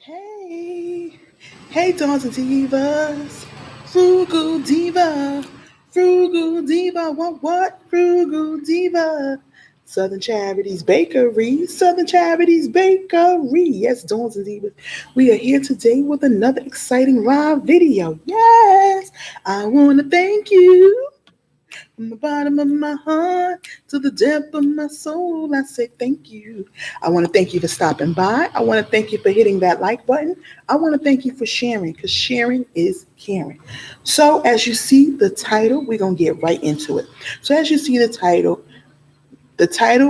Hey, hey, Dons and Divas, Frugal Diva, Frugal Diva, what? Frugal Diva, Southern Charities Bakery, Southern Charities Bakery. Yes, Dons and Divas, we are here today with another exciting live video. Yes, I want to thank you. From the bottom of my heart to the depth of my soul, I say thank you. I want to thank you for stopping by. I want to thank you for hitting that like button. I want to thank you for sharing because sharing is caring. So, as you see the title, we're going to get right into it. So, as you see the title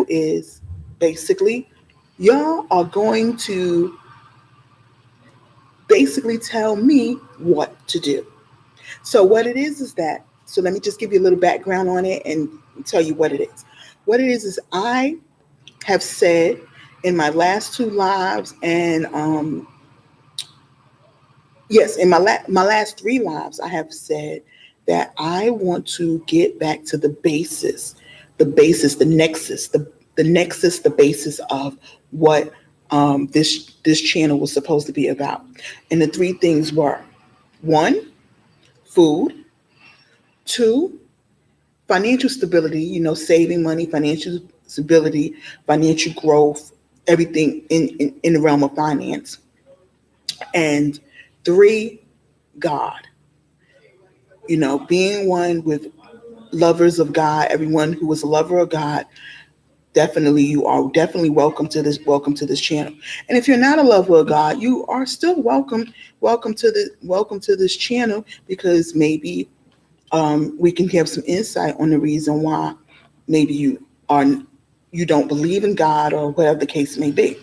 is basically, y'all are going to basically tell me what to do. So what it is that, so let me just give you a little background on it and tell you what it is. What it is I have said in my last two lives and yes, in my last three lives, I have said that I want to get back to the basis, the nexus, the basis of what this channel was supposed to be about. And the three things were: one, food; two, financial stability, saving money, financial stability, financial growth, everything in the realm of finance. And three, God, being one with lovers of God, everyone who is a lover of God, definitely you are definitely welcome to this channel. And if you're not a lover of God, you are still welcome to this channel because maybe we can have some insight on the reason why maybe are you don't believe in God or whatever the case may be,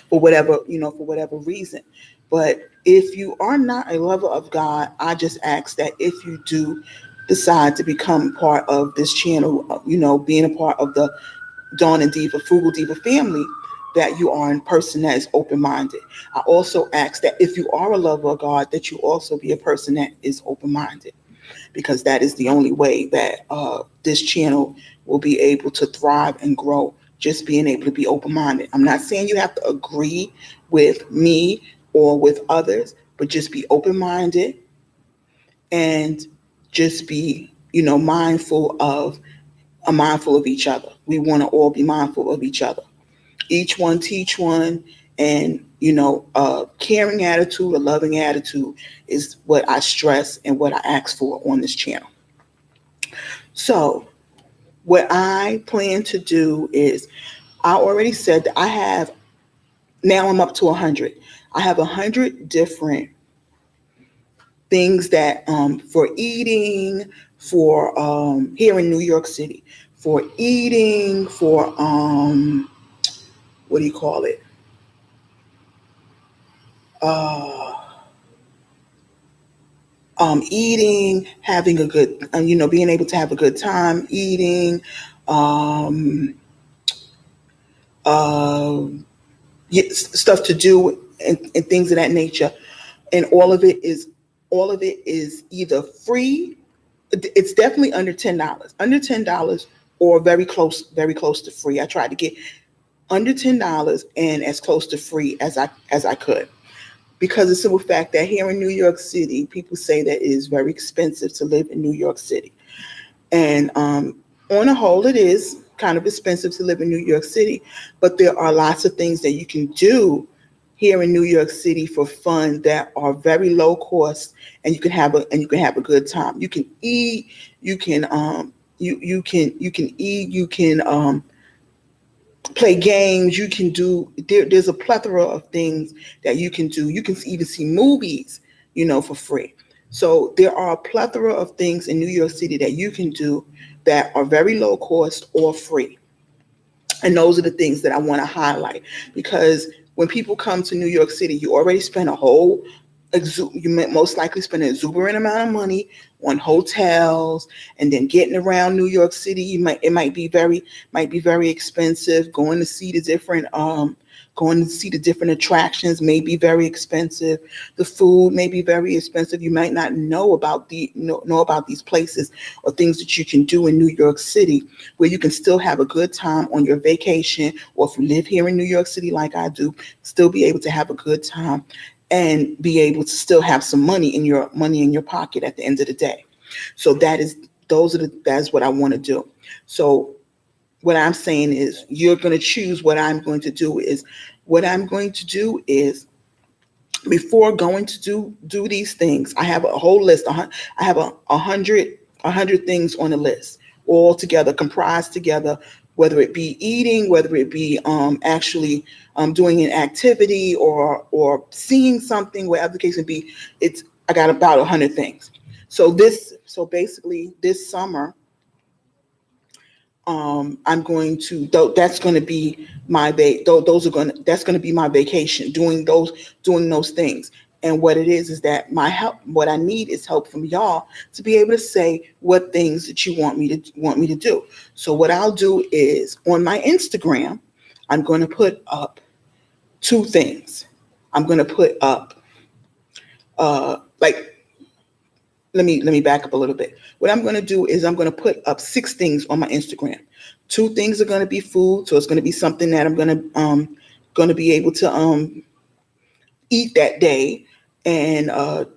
for whatever reason. But if you are not a lover of God, I just ask that if you do decide to become part of this channel, being a part of the Dawn and Diva, Frugal Diva family, that you are a person that is open-minded. I also ask that if you are a lover of God, that you also be a person that is open-minded, because that is the only way that this channel will be able to thrive and grow. Just being able to be open minded. I'm not saying you have to agree with me or with others, but just be open minded and just be, mindful of each other. We want to all be mindful of each other. Each one teach one, and a caring attitude, a loving attitude is what I stress and what I ask for on this channel. So what I plan to do is, I already said that now I'm up to 100. I have 100 different things that for eating, for here in New York City, for eating, for what do you call it? Uh, Eating, having a good, being able to have a good time eating, um, uh, stuff to do and things of that nature. And all of it is either free. It's definitely under $10 or very close to free. I tried to get under $10 and as close to free as I could, because the simple fact that here in New York City, people say that it is very expensive to live in New York City. And on a whole, it is kind of expensive to live in New York City, but there are lots of things that you can do here in New York City for fun that are very low cost, and you can have a good time. You can eat, you can you can eat, you can play games, you can do there's a plethora of things that you can do. You can even see movies, for free. So there are a plethora of things in New York City that you can do that are very low cost or free. And those are the things that I want to highlight, because when people come to New York City, you already spend you most likely spend an exuberant amount of money on hotels, and then getting around New York City. It might be very expensive. Going to see the different attractions may be very expensive. The food may be very expensive. You might not know about these places or things that you can do in New York City where you can still have a good time on your vacation, or if you live here in New York City like I do, still be able to have a good time and be able to still have some money in your pocket at the end of the day. So that's what I want to do. So what I'm saying is, you're going to choose. What I'm going to do is, before going to do these things, I have a whole list. I have a hundred things on the list, all together, comprised together. Whether it be eating, whether it be actually doing an activity, or seeing something, whatever the case may be, I got about 100 things. So basically, this summer, I'm going to, that's going to be that's going to be my vacation, doing those things. And what it is that what I need is help from y'all to be able to say what things that you want me to do. So what I'll do is, on my Instagram, I'm going to put up two things. I'm going to put up, like, let me back up a little bit. What I'm going to do is, I'm going to put up 6 things on my Instagram. 2 things are going to be food, so it's going to be something that I'm going to be able to eat that day, and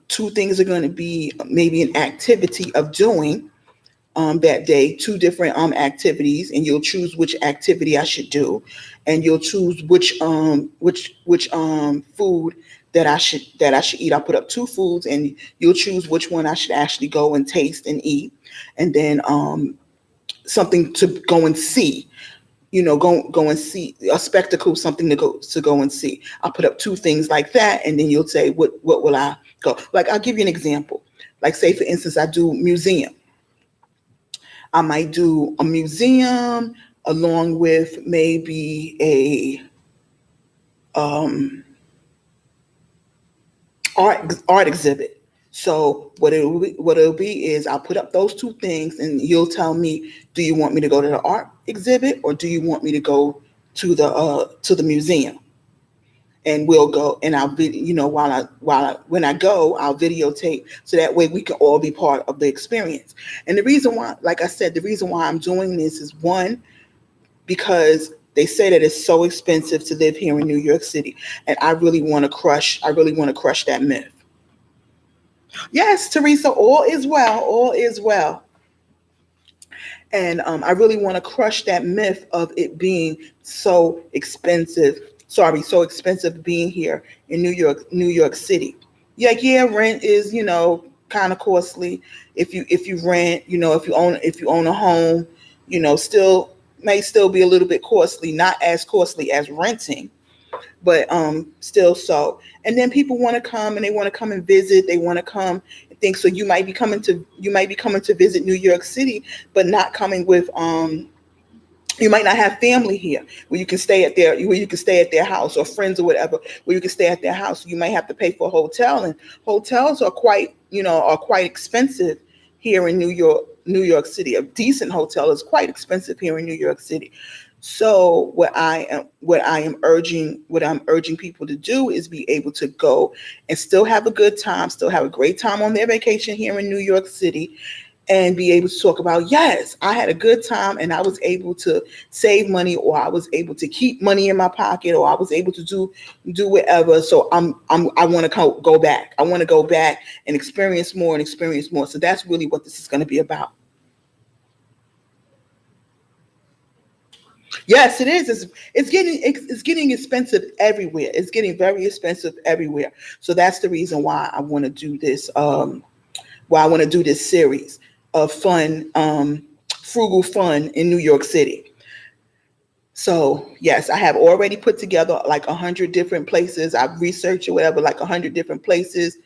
2 things are going to be maybe an activity of doing that day. 2 different activities, and you'll choose which activity I should do, and you'll choose which food that I should eat. I'll put up 2 foods, and you'll choose which one I should actually go and taste and eat, and then something to go and see. Go and see a spectacle, something to go and see. I'll put up 2 things like that, and then you'll say, what will I go? Like, I'll give you an example. Like, say for instance, I do museum. I might do a museum along with maybe a art exhibit. So what it'll be is, I'll put up those 2 things, and you'll tell me, do you want me to go to the art exhibit, or do you want me to go to the museum? And we'll go, and I'll when I go, I'll videotape, so that way we can all be part of the experience. And the reason why, like I said, the reason why I'm doing this is, one, because they say that it's so expensive to live here in New York City, and I really want to crush that myth. Yes, Teresa, all is well, all is well. And I really want to crush that myth of it being so expensive. Sorry, so expensive being here in New York City. Yeah, rent is, kind of costly. If you rent, if you own a home, still may still be a little bit costly, not as costly as renting, but still so. And then people want to come, and they want to come and visit. They want to come and think. So you might be coming to visit New York City, but not coming with you might not have family here where you can stay at their house, or friends or whatever, where you can stay at their house. You might have to pay for a hotel, and hotels are quite expensive here in New York City. A decent hotel is quite expensive here in New York City. So what I'm urging people to do is be able to go and still have a good time, still have a great time on their vacation here in New York City, and be able to talk about, yes, I had a good time, and I was able to save money, or I was able to keep money in my pocket, or I was able to do whatever. So I want to go back. I want to go back and experience more and experience more. So that's really what this is going to be about. Yes, it is. It's getting expensive everywhere. It's getting very expensive everywhere. So that's the reason why I want to do this. Why I want to do this series of fun, frugal fun in New York City. So yes, I have already put together like 100 different places. I've researched or whatever, like 100 different places,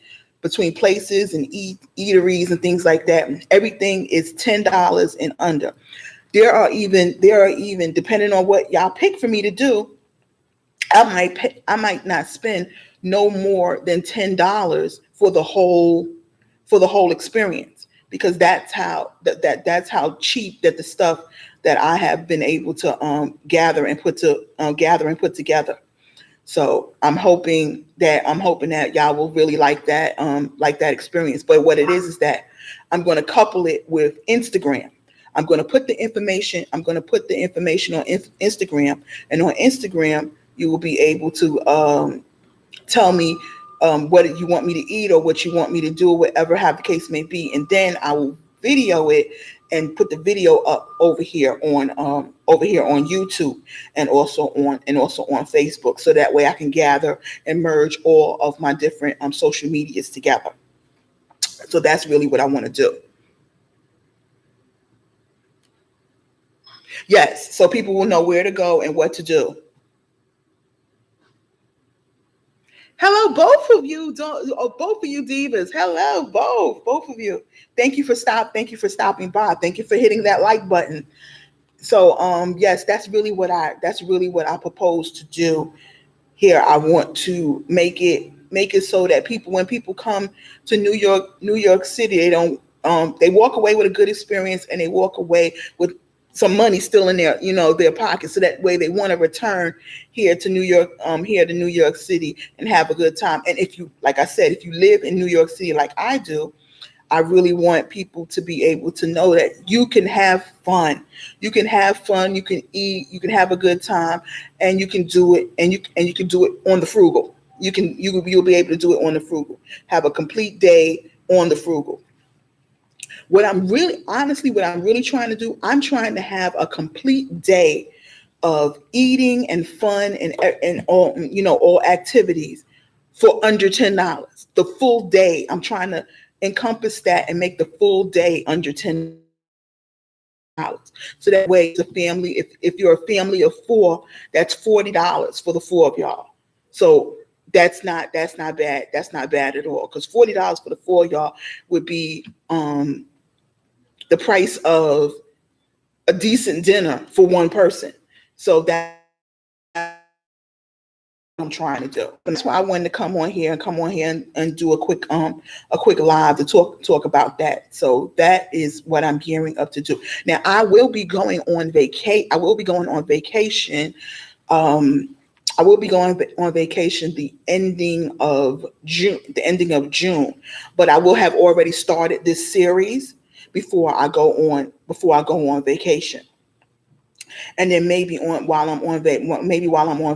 between places and eateries and things like that. Everything is $10 and under. There are even, depending on what y'all pick for me to do, I might not spend no more than $10 for the whole experience. because that's how cheap that the stuff that I have been able to gather and put together. So I'm hoping that y'all will really like that experience. But what it is that I'm going to couple it with Instagram. I'm going to put the information on Instagram, and on Instagram you will be able to tell me what you want me to eat or what you want me to do, whatever have the case may be, and then I will video it and put the video up over here on YouTube, and also on Facebook, so that way I can gather and merge all of my different social medias together. So that's really what I want to do. Yes, so people will know where to go and what to do. Hello, both of you. Both of you divas. Hello, both of you. Thank you for stopping by. Thank you for hitting that like button. So, yes, that's really what I propose to do here. I want to make it so that when people come to New York City, they walk away with a good experience, and they walk away with some money still in their pocket, so that way they want to return here to New York City and have a good time. And if you, like I said, if you live in New York City like I do, I really want people to be able to know that you can have fun. You can have fun. You can eat. You can have a good time, and you can do it. And you can do it on the Frugal. You'll be able to do it on the Frugal. Have a complete day on the Frugal. What I'm really trying to do, I'm trying to have a complete day of eating and fun and all activities for under $10. The full day. I'm trying to encompass that and make the full day under $10. So that way, it's a family. If you're a family of four, that's $40 for the four of y'all. So that's not bad. That's not bad at all. Because $40 for the four of y'all would be the price of a decent dinner for one person. So that's what I'm trying to do. And that's why I wanted to come on here and do a quick live to talk about that. So that is what I'm gearing up to do. Now I will be going on vacation. I will be going on vacation the ending of June, but I will have already started this series before I go on vacation. And then maybe while I'm on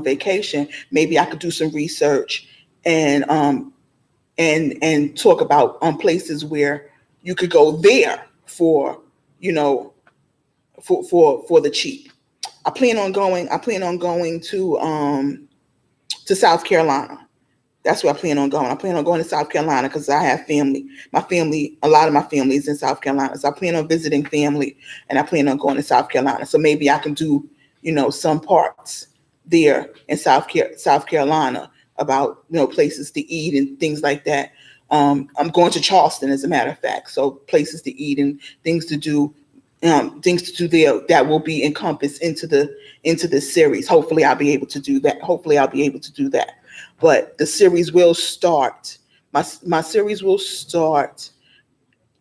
vacation, maybe I could do some research and talk about places where you could go there for for the cheap. I plan on going to South Carolina. That's where I plan on going. I plan on going to South Carolina because I have family. A lot of my family is in South Carolina. So I plan on visiting family, and I plan on going to South Carolina. So maybe I can do, some parts there in South Carolina about, places to eat and things like that. I'm going to Charleston, as a matter of fact. So places to eat and things to do there that will be encompassed into the series. Hopefully I'll be able to do that. But the series will start. My series will start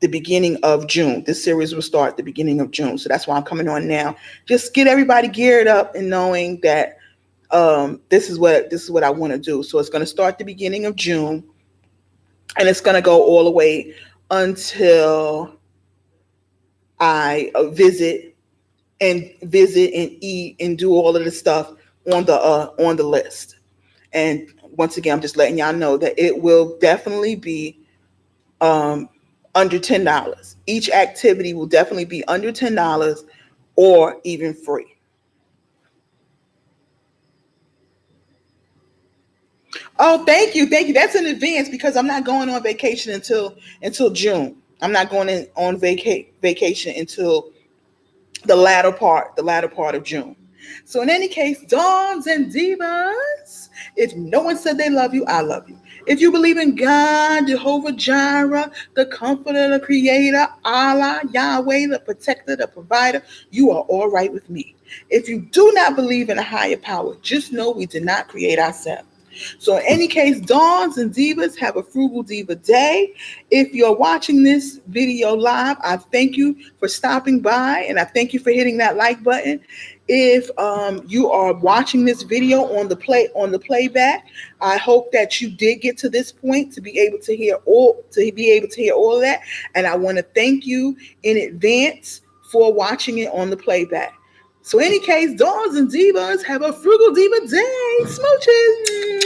the beginning of June. This series will start the beginning of June. So that's why I'm coming on now. Just get everybody geared up and knowing that this is what I want to do. So it's going to start the beginning of June, and it's going to go all the way until I visit and eat and do all of the stuff on the list. And once again, I'm just letting y'all know that it will definitely be under $10. Each activity will definitely be under $10 or even free. Oh, thank you. That's in advance because I'm not going on vacation until June. I'm not going on vacation until the latter part of June. So in any case, dons and divas, if no one said they love you, I love you. If you believe in God, Jehovah Jireh, the comforter, the creator, Allah, Yahweh, the protector, the provider, you are all right with me. If you do not believe in a higher power, just know we did not create ourselves. So in any case, Dawns and Divas, have a Frugal Diva day. If you're watching this video live, I thank you for stopping by, and I thank you for hitting that like button. If you are watching this video on the playback, I hope that you did get to this point to be able to hear all of that. And I want to thank you in advance for watching it on the playback. So in any case, Dawns and Divas, have a Frugal Diva day. Smooches.